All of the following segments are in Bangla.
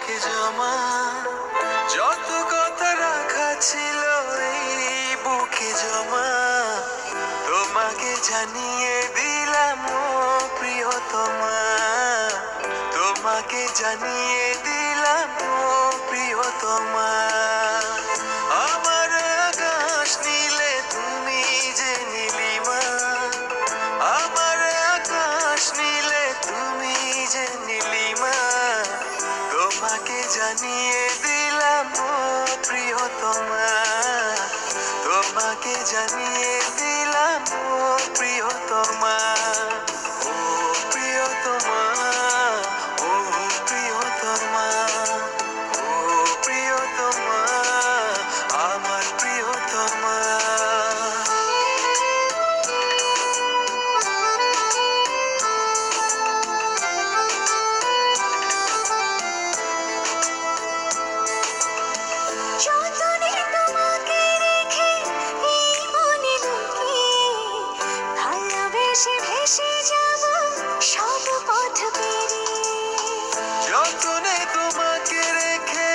বুকে জমা যত কথা রাখা ছিল এই বুকে জমা তোমাকে জানিয়ে দিলাম ও প্রিয়তমা, তোমাকে জানিয়ে দিলাম ও প্রিয়তমা। আমার আকাশ নীলে তুমি যে নীলিমা, আমার আকাশ নীলে তুমি যে নীলিমা, তোমাকে জানিয়ে দিলাম ও প্রিয়তমা, তোমাকে জানিয়ে দিলাম ও প্রিয়তমা। ও প্রিয়তমা, ও প্রিয়তমা, ও প্রিয়তমা, আমার প্রিয়তমা। যতনে তোমাকে রেখে এই মনে লুকিয়ে ভালোবেসে ভেসে যাব সব পথ পেরিয়ে। যতনে তোমাকে রেখে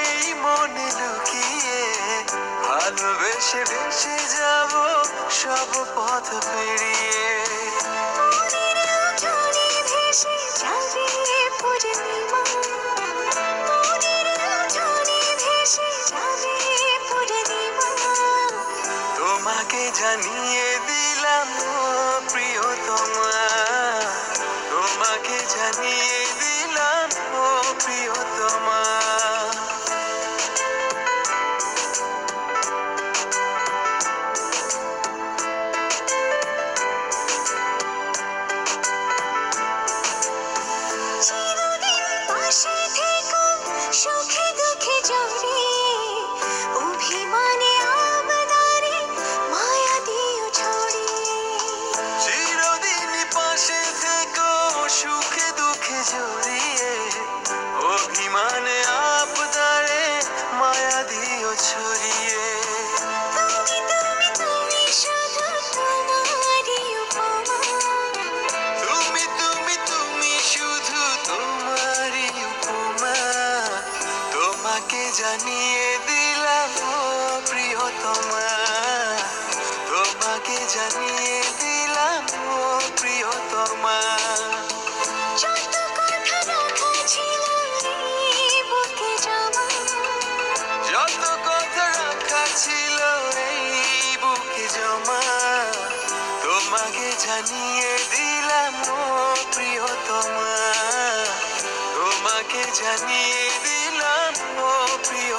এই মনে লুকিয়ে ভালোবেসে ভেসে যাব সব পথ পেরিয়ে। মনের জলে ভেসে যাবে পূর্ণিমা, মনের জলে ভেসে যাবে পূর্ণিমা। তোমাকে জানিয়ে দিলাম ও প্রিয়তমা, তোমাকে জানিয়ে দিলাম ও প্রিয়তমা। চিরদিন পাশে থেকো সুখে দুঃখে জড়িয়ে, অভিমানে আবদারে মায়া দিও ছড়িয়ে। চিরদিন পাশে থেকো সুখে দুঃখে জড়িয়ে, অভিমানে আবদারে মায়া দিও ছড়িয়ে। তুমি তুমি তুমি শুধু তোমারই উপমা, তুমি তুমি তুমি শুধু তোমারই উপমা, তোমাকে জানিয়ে দিলাম ও প্রিয়তমা, তোমাকে জানিয়ে দিলাম ও প্রিয়তমা। যত কথা রাখা ছিল এই বুকে জমা, যত কথা রাখা ছিল এই বুকে জমা, তোমাকে জানিয়ে দিলাম ও প্রিয়তমা, তোমাকে জানিয়ে দিলাম ও প্রিয়